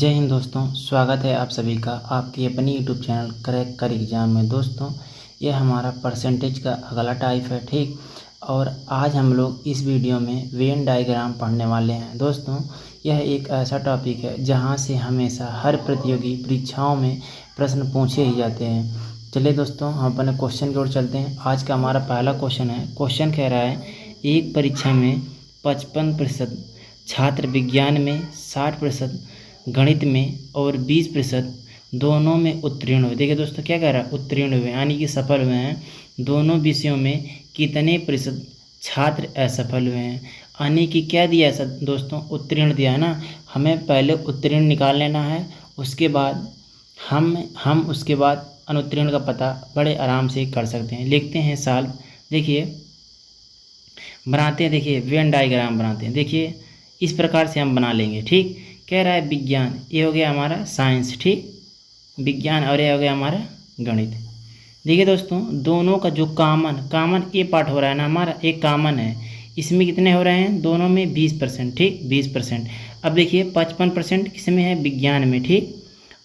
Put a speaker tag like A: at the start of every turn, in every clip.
A: जय हिंद दोस्तों, स्वागत है आप सभी का आपकी अपनी यूट्यूब चैनल क्रैक कर एग्ज़ाम में। दोस्तों, यह हमारा परसेंटेज का अगला टाइप है, ठीक। और आज हम लोग इस वीडियो में वेन डायग्राम पढ़ने वाले हैं। दोस्तों, यह एक ऐसा टॉपिक है जहां से हमेशा हर प्रतियोगी परीक्षाओं में प्रश्न पूछे ही जाते हैं। चलिए दोस्तों, हम अपने क्वेश्चन की ओर चलते हैं। आज का हमारा पहला क्वेश्चन है। क्वेश्चन कह रहा है, एक परीक्षा में 55% छात्र विज्ञान में, 60% गणित में और 20% दोनों में उत्तीर्ण हुए। देखिए दोस्तों, क्या कह रहा है, उत्तीर्ण हुए यानी कि सफल हुए हैं। दोनों विषयों में कितने प्रतिशत छात्र असफल हुए हैं, यानी कि क्या दिया है सर दोस्तों, उत्तीर्ण दिया है ना। हमें पहले उत्तीर्ण निकाल लेना है, उसके बाद हम उसके बाद अनुत्तीर्ण का पता बड़े आराम से कर सकते हैं। लिखते हैं साल, देखिए बनाते हैं, देखिए वेन डायग्राम बनाते हैं। देखिए इस प्रकार से हम बना लेंगे, ठीक। कह रहा है विज्ञान, ये हो गया हमारा साइंस, ठीक, विज्ञान, और ये हो गया हमारा गणित। देखिए दोस्तों, दोनों का जो कामन ये पार्ट हो रहा है ना हमारा, एक कामन है। इसमें कितने हो रहे हैं, दोनों में 20%, ठीक, 20%। अब देखिए 55% किस में है, विज्ञान में, ठीक,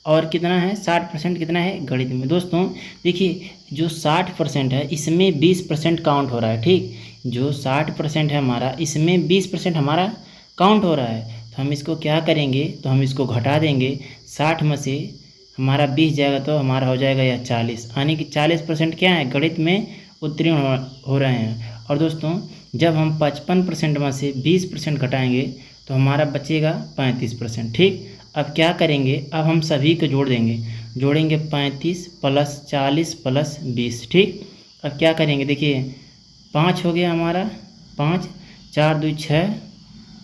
A: और कितना है 60% कितना है, गणित में। दोस्तों देखिए, जो 60% है इसमें 20% काउंट हो रहा है, ठीक। जो 60% है हमारा, इसमें 20% हमारा काउंट हो रहा है। तो हम इसको क्या करेंगे, तो हम इसको घटा देंगे। 60 में से हमारा 20 जाएगा तो हमारा हो जाएगा यह 40, यानी कि 40% क्या है, गणित में उत्तीर्ण हो रहे हैं। और दोस्तों, जब हम 55% में से 20% घटाएंगे तो हमारा बचेगा 35%, ठीक। अब क्या करेंगे, अब हम सभी को जोड़ेंगे 35 + 40 + 20, ठीक। अब क्या करेंगे, देखिए 5 हो गया हमारा, 5 4 2 6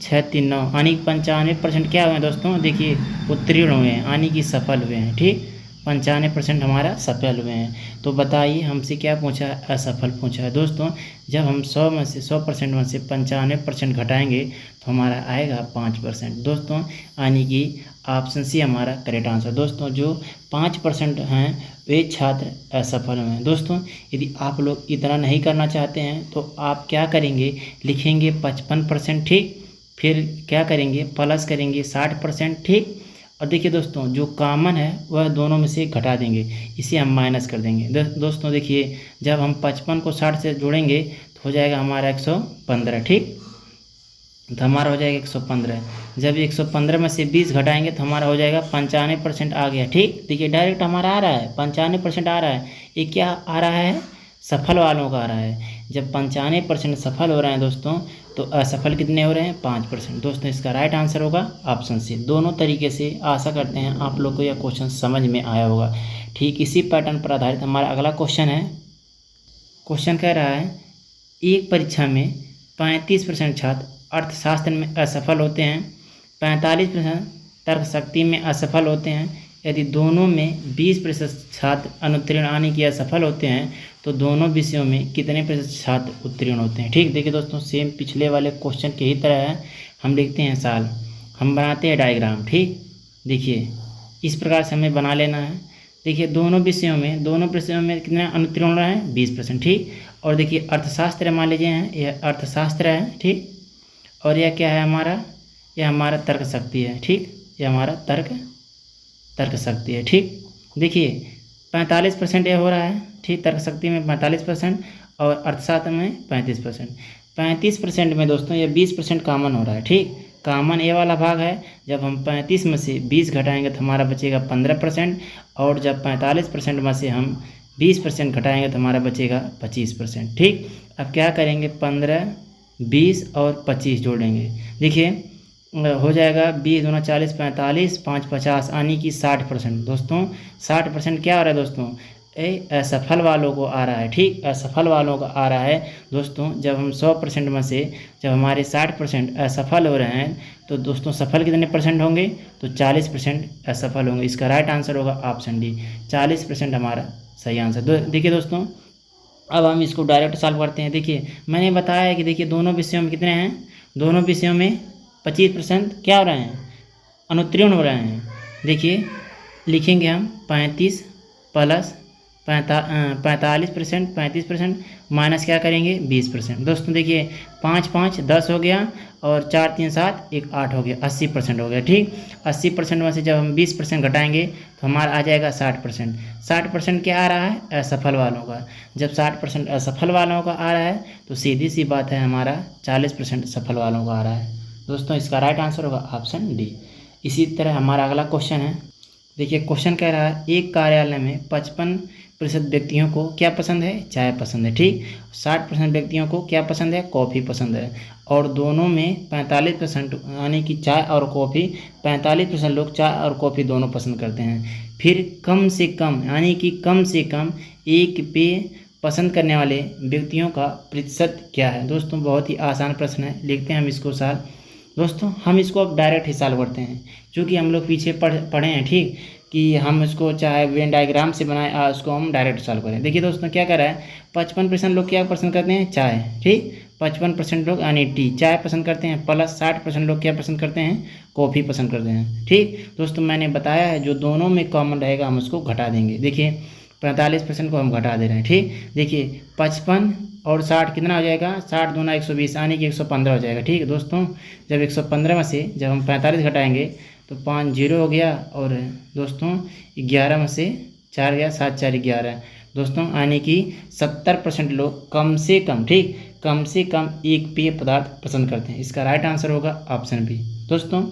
A: 6 3 9, यानी 95% क्या हुए हैं दोस्तों, देखिए उत्तीर्ण हुए हैं, यानी कि सफल हुए हैं, ठीक। 95% हमारा सफल हुए हैं। तो बताइए हमसे क्या पूछा है, असफल पूछा है। दोस्तों, जब हम 100% में से 95% घटाएंगे तो हमारा आएगा 5%। दोस्तों, यानी कि ऑप्शन सी हमारा करेक्ट आंसर। दोस्तों, जो 5% हैं वे छात्र असफल हुए हैं। दोस्तों, यदि आप लोग इतना नहीं करना चाहते हैं तो आप क्या करेंगे, लिखेंगे 55%, ठीक, फिर क्या करेंगे, प्लस करेंगे 60%, ठीक। और देखिए दोस्तों, जो कॉमन है वह दोनों में से घटा देंगे, इसे हम माइनस कर देंगे। दोस्तों देखिए, जब हम 55 को 60 से जोड़ेंगे तो हो जाएगा हमारा 115, ठीक। तो हमारा हो जाएगा 115। जब 115 में से 20 घटाएंगे तो हमारा हो जाएगा 95% आ गया, ठीक। देखिए डायरेक्ट हमारा आ रहा है 95% आ रहा है। ये क्या आ रहा है, सफल वालों का आ रहा है। जब 95% सफल हो रहे हैं दोस्तों, तो असफल कितने हो रहे हैं, 5%। दोस्तों, इसका राइट आंसर होगा ऑप्शन सी। दोनों तरीके से आशा करते हैं आप लोग को यह क्वेश्चन समझ में आया होगा। ठीक इसी पैटर्न पर आधारित हमारा अगला क्वेश्चन है। क्वेश्चन कह रहा है, एक परीक्षा में 35% छात्र अर्थशास्त्र में असफल होते हैं, 45% तर्कशक्ति में असफल होते हैं। यदि दोनों में 20% छात्र अनुत्तीर्ण यानी कि असफल होते हैं तो दोनों विषयों में कितने प्रतिशत छात्र उत्तीर्ण होते हैं, ठीक। देखिए दोस्तों, सेम पिछले वाले क्वेश्चन के ही तरह है। हम लिखते हैं साल, हम बनाते हैं डायग्राम, ठीक। देखिए इस प्रकार से हमें बना लेना है। देखिए दोनों विषयों में कितना अनुत्तीर्ण हो रहा है, 20%, ठीक। और देखिए अर्थशास्त्र मान लीजिए हैं, यह अर्थशास्त्र है, ठीक। और यह क्या है हमारा, यह हमारा तर्क शक्ति है, ठीक। यह हमारा तर्क शक्ति है, ठीक। देखिए 45% यह हो रहा है, ठीक, तर्क शक्ति में 45% और अर्थशास्त्र में 35%। 35% में दोस्तों यह 20% कॉमन हो रहा है, ठीक। कॉमन ये वाला भाग है। जब हम 35 में से 20 घटाएंगे तो हमारा बचेगा 15%, और जब 45% में से हम 20% घटाएंगे तो हमारा बचेगा 25%, ठीक। अब क्या करेंगे, 15 20 और 25 जोड़ेंगे। देखिए हो जाएगा 20 दूना 40, 45 5 50, यानी कि 60%। दोस्तों 60% क्या आ रहा है दोस्तों, असफल वालों को आ रहा है, ठीक, असफल वालों का आ रहा है। दोस्तों, जब हम 100% में से जब हमारे 60% असफल हो रहे हैं तो दोस्तों सफल कितने परसेंट होंगे, तो 40% असफल होंगे। इसका राइट आंसर होगा ऑप्शन डी, 40% हमारा सही आंसर। देखिए दोस्तों, अब हम इसको डायरेक्ट सॉल्व करते हैं। देखिए मैंने बताया है कि देखिए दोनों विषयों में कितने हैं, दोनों विषयों में 25% क्या हो रहे हैं, अनुत्तीर्ण हो रहे हैं। देखिए लिखेंगे हम 35 + 45%, 35% माइनस क्या करेंगे 20%। दोस्तों देखिए 5 5 10 हो गया और 4 3 7 1 8 हो गया, 80% हो गया। ठीक, 80% में से जब हम 20% घटाएंगे तो हमारा आ जाएगा 60%। 60% क्या आ रहा है असफल वालों का। जब 60% असफल वालों का आ रहा है तो सीधी सी बात है हमारा 40% सफल वालों का आ रहा है। दोस्तों इसका राइट आंसर होगा ऑप्शन डी। इसी तरह हमारा अगला क्वेश्चन है। देखिए क्वेश्चन कह रहा है एक कार्यालय में 55% व्यक्तियों को क्या पसंद है, चाय पसंद है। ठीक, 60% व्यक्तियों को क्या पसंद है, कॉफ़ी पसंद है। और दोनों में 45% यानी कि चाय और कॉफ़ी, 45% लोग चाय और कॉफ़ी दोनों पसंद करते हैं। फिर कम से कम यानी कि कम से कम एक पेय पसंद करने वाले व्यक्तियों का प्रतिशत क्या है। दोस्तों बहुत ही आसान प्रश्न है, लिखते हैं हम इसको साल। दोस्तों हम इसको अब डायरेक्ट ही सॉल्व करते हैं, क्योंकि हम लोग पीछे पढ़े हैं। ठीक, कि हम इसको चाहे वेन डायग्राम से बनाए उसको हम डायरेक्ट सॉल्व करें। देखिए दोस्तों क्या कर रहा है, 55% लोग क्या पसंद करते हैं, चाय। ठीक, 55% लोग यानी टी चाय पसंद करते हैं, प्लस 60% लोग क्या पसंद करते हैं, कॉफ़ी पसंद करते हैं। ठीक दोस्तों मैंने बताया है जो दोनों में कॉमन रहेगा हम उसको घटा देंगे। देखिए 45% को हम घटा दे रहे हैं। ठीक, देखिए 55 और 60 कितना हो जाएगा, 60 दूना 120 यानी कि 115 हो जाएगा। ठीक है दोस्तों, जब 115 में से जब हम 45 घटाएंगे तो 5 0 हो गया, और दोस्तों 11 में से 4 गया, 7 4 11 दोस्तों, यानी कि 70% लोग कम से कम, ठीक, कम से कम एक पेय पदार्थ पसंद करते हैं। इसका राइट आंसर होगा ऑप्शन बी। दोस्तों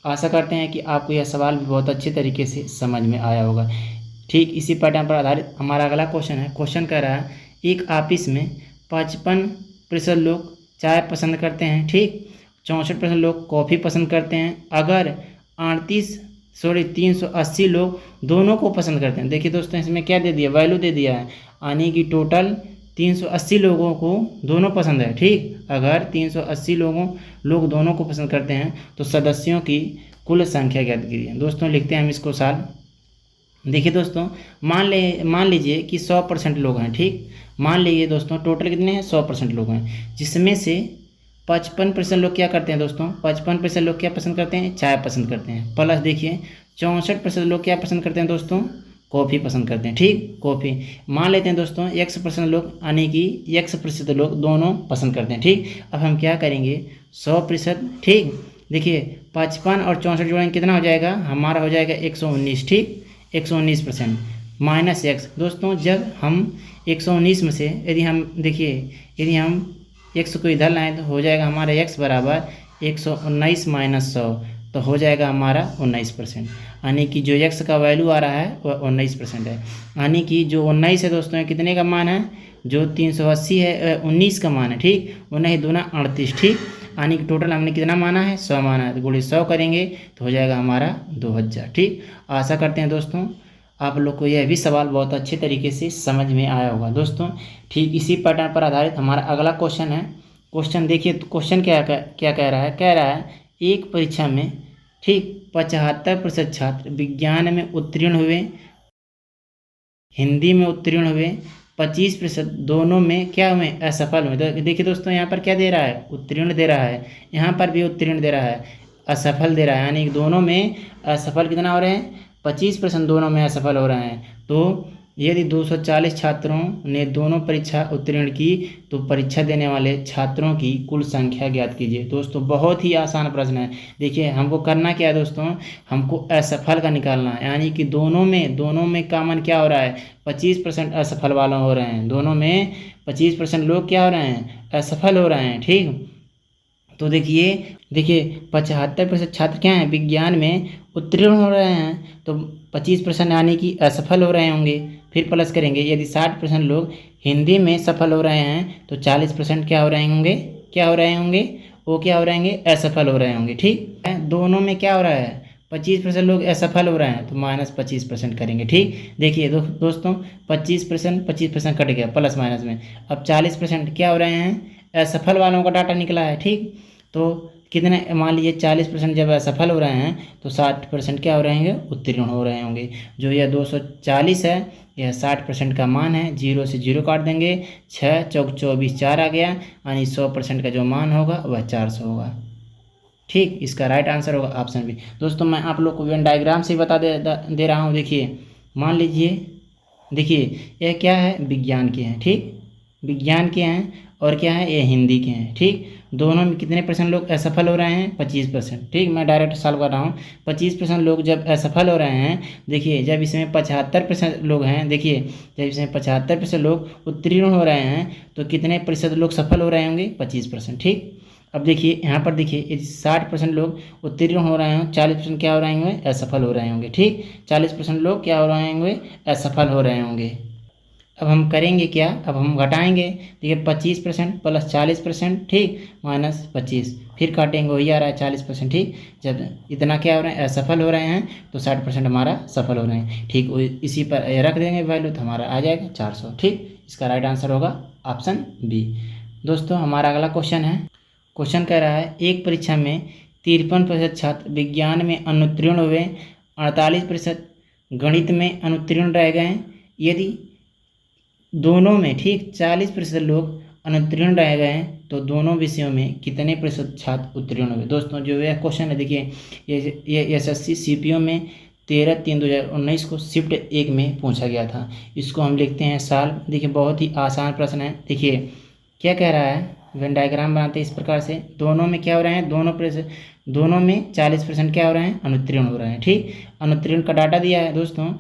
A: आशा करते हैं कि आपको यह सवाल भी बहुत अच्छे तरीके से समझ में आया होगा। ठीक, इसी पैटर्न पर आधारित हमारा अगला क्वेश्चन है। क्वेश्चन कह रहा है एक ऑफिस में 55% लोग चाय पसंद करते हैं। ठीक, 64% लोग कॉफ़ी पसंद करते हैं। अगर 380 लोग दोनों को पसंद करते हैं। देखिए दोस्तों इसमें क्या दे दिया, वैल्यू दे दिया है, यानी कि टोटल 380 लोगों को दोनों पसंद है। ठीक, अगर 380 लोग दोनों को पसंद करते हैं तो सदस्यों की कुल संख्या ज्ञात कीजिए। दोस्तों लिखते हैं हम इसको साल। देखिए दोस्तों मान लीजिए कि 100% लोग हैं। ठीक, मान लीजिए दोस्तों टोटल कितने हैं, 100% लोग हैं, जिसमें से 55% लोग क्या करते हैं दोस्तों, 55% लोग क्या पसंद करते हैं, चाय पसंद करते हैं। प्लस देखिए 64% लोग क्या पसंद करते हैं दोस्तों, कॉफ़ी पसंद करते हैं। ठीक, कॉफ़ी मान लेते हैं दोस्तों 100% लोग यानी कि 100% लोग दोनों पसंद करते हैं। ठीक, अब हम क्या करेंगे 100%। ठीक, देखिए 55 और 64 जोड़ेंगे कितना हो जाएगा, हमारा हो जाएगा 119। ठीक, 119% माइनस एक्स। दोस्तों जब हम 119 में से यदि हम देखिए यदि हम एक्स को इधर लाएँ तो हो जाएगा हमारा एक्स बराबर 119 माइनस 100, तो हो जाएगा हमारा 19%। यानी कि जो एक्स का वैल्यू आ रहा है वह 19% है। यानी कि जो 19 है दोस्तों कितने का मान है, जो 380 है 19 का मान है। ठीक, 19 दूना 38। ठीक, यानी कि टोटल हमने कितना माना है, 100 माना है, तो गुणे 100 करेंगे तो हो जाएगा हमारा 2000। ठीक, आशा करते हैं दोस्तों आप लोग को यह भी सवाल बहुत अच्छे तरीके से समझ में आया होगा। दोस्तों ठीक इसी पैटर्न पर आधारित हमारा अगला क्वेश्चन है। क्वेश्चन देखिए, क्वेश्चन क्या कह रहा है, कह रहा है एक परीक्षा में ठीक 75% छात्र विज्ञान में उत्तीर्ण हुए, हिंदी में उत्तीर्ण हुए, 25% दोनों में क्या हुए, असफल हुए। देखिए दोस्तों यहाँ पर क्या दे रहा है, उत्तीर्ण दे रहा है, यहाँ पर भी उत्तीर्ण दे रहा है, असफल दे रहा है, यानी दोनों में असफल कितना हो रहे हैं, 25% दोनों में असफल हो रहे हैं। तो यदि 240 छात्रों ने दोनों परीक्षा उत्तीर्ण की तो परीक्षा देने वाले छात्रों की कुल संख्या ज्ञात कीजिए। दोस्तों बहुत ही आसान प्रश्न है। देखिए हमको करना क्या है दोस्तों, हमको असफल का निकालना है, यानी कि दोनों में कॉमन क्या हो रहा है, 25% असफल वाले हो रहे हैं, दोनों में 25% लोग क्या हो रहे हैं, असफल हो रहे हैं। ठीक, तो देखिए 75% छात्र क्या हैं, विज्ञान में उत्तीर्ण हो रहे हैं, तो 25% यानी कि असफल हो रहे होंगे। फिर प्लस करेंगे, यदि 60% लोग हिंदी में सफल हो रहे हैं तो 40% क्या हो रहे होंगे, वो क्या हो रहे होंगे, असफल हो रहे होंगे। ठीक है, दोनों में क्या हो रहा है, 25% लोग असफल हो रहे हैं तो माइनस 25% करेंगे। ठीक, देखिए दोस्तों 25% कट गया प्लस माइनस में, अब 40% क्या हो रहे हैं, असफल वालों का डाटा निकला है। ठीक, तो कितने, मान लीजिए 40% जब असफल हो रहे हैं तो 60% क्या हो रहे होंगे, उत्तीर्ण हो रहे होंगे। जो यह 240 है यह 60% का मान है, 0 से 0 काट देंगे, 6 चौक 24 4 आ गया, यानी 100% का जो मान होगा वह 400 होगा। ठीक, इसका राइट आंसर होगा ऑप्शन बी। दोस्तों मैं आप लोग को वेन डायग्राम से बता दे रहा हूँ। देखिए मान लीजिए देखिए यह क्या है, विज्ञान के हैं, ठीक, विज्ञान के हैं, और क्या है, ये हिंदी के हैं, ठीक। दोनों में कितने परसेंट लोग असफल हो रहे हैं, 25%, ठीक। मैं डायरेक्ट सॉल्व कर रहा हूँ। 25% लोग जब असफल हो रहे हैं, देखिए जब इसमें 75% लोग हैं, देखिए जब इसमें 75% लोग उत्तीर्ण हो रहे हैं तो कितने प्रतिशत लोग सफल हो रहे होंगे, 25%, ठीक। अब देखिए यहाँ पर देखिए, यदि 60% लोग उत्तीर्ण हो रहे हैं, 40% क्या हो रहे होंगे, असफल हो रहे होंगे, ठीक। 40% लोग क्या हो रहे होंगे, असफल हो रहे होंगे। अब हम करेंगे क्या, अब हम घटाएंगे। देखिए 25% प्लस 40%, ठीक, माइनस 25, फिर काटेंगे, वही आ रहा है 40%, ठीक। जब इतना क्या हो रहे हैं, असफल हो रहे हैं, तो 60% हमारा सफल हो रहे हैं, ठीक। इसी पर रख देंगे वैल्यू, तो हमारा आ जाएगा 400, ठीक। इसका राइट आंसर होगा ऑप्शन बी। दोस्तों हमारा अगला क्वेश्चन है। क्वेश्चन कह रहा है, एक परीक्षा में 53% छात्र विज्ञान में अनुत्तीर्ण हुए, 48% गणित में अनुत्तीर्ण रह गए। यदि दोनों में, ठीक, 40% लोग अनुत्तीर्ण रह गए हैं तो दोनों विषयों में कितने प्रतिशत छात्र उत्तीर्ण हुए। दोस्तों जो यह क्वेश्चन है, देखिए ये एसएससी सीपीओ में 13/3/2019 को शिफ्ट 1 में पूछा गया था। इसको हम लिखते हैं साल। देखिए बहुत ही आसान प्रश्न है। देखिए क्या कह रहा है, वेन डायग्राम बनाते हैं इस प्रकार से, दोनों में क्या हो रहे हैं, दोनों में 40% क्या हो रहे हैं, अनुत्तीर्ण हो रहे हैं, ठीक। अनुत्तीर्ण का डाटा दिया है दोस्तों।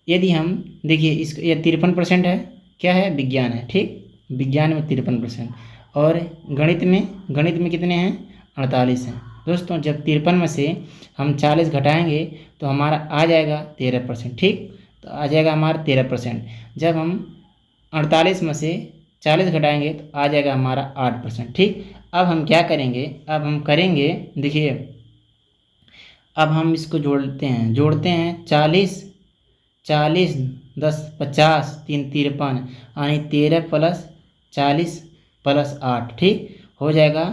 A: यदि हम देखिए इस, ये 53% है, क्या है, विज्ञान है, ठीक। विज्ञान में 53%, और गणित में कितने हैं, 48 हैं। दोस्तों जब 53 में से हम 40 घटाएंगे तो हमारा आ जाएगा 13%, ठीक। तो आ जाएगा हमारा 13%। जब हम 48 में से 40 घटाएंगे तो आ जाएगा हमारा 8%, ठीक। अब हम क्या करेंगे, अब हम करेंगे, देखिए अब हम इसको जोड़ते हैं 40 10 50 3 53, यानी 13 प्लस 40 प्लस 8, ठीक, हो जाएगा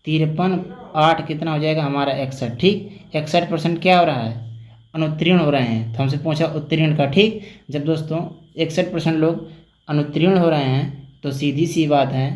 A: 53, 8 कितना हो जाएगा हमारा 61, ठीक। 61% क्या हो रहा है, अनुत्तीर्ण हो रहे हैं। तो हमसे पूछा उत्तीर्ण का, ठीक। जब दोस्तों 61% लोग अनुत्तीर्ण हो रहे हैं तो सीधी सी बात है,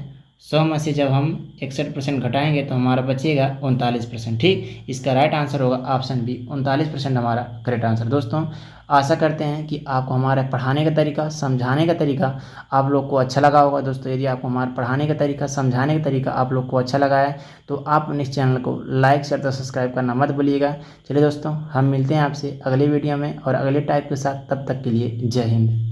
A: 100 में से जब हम 61% घटाएंगे तो हमारा बचेगा 39%, ठीक। इसका राइट आंसर होगा ऑप्शन बी, 39% हमारा करेक्ट आंसर। दोस्तों आशा करते हैं कि आपको हमारे पढ़ाने का तरीका, समझाने का तरीका आप लोग को अच्छा लगा होगा। दोस्तों यदि आपको हमारे पढ़ाने का तरीका, समझाने का तरीका आप लोग को अच्छा लगा है तो आप इस चैनल को लाइक, शेयर तथा सब्सक्राइब करना मत भूलिएगा। चलिए दोस्तों हम मिलते हैं आपसे अगले वीडियो में और अगले टाइप के साथ। तब तक के लिए जय हिंद।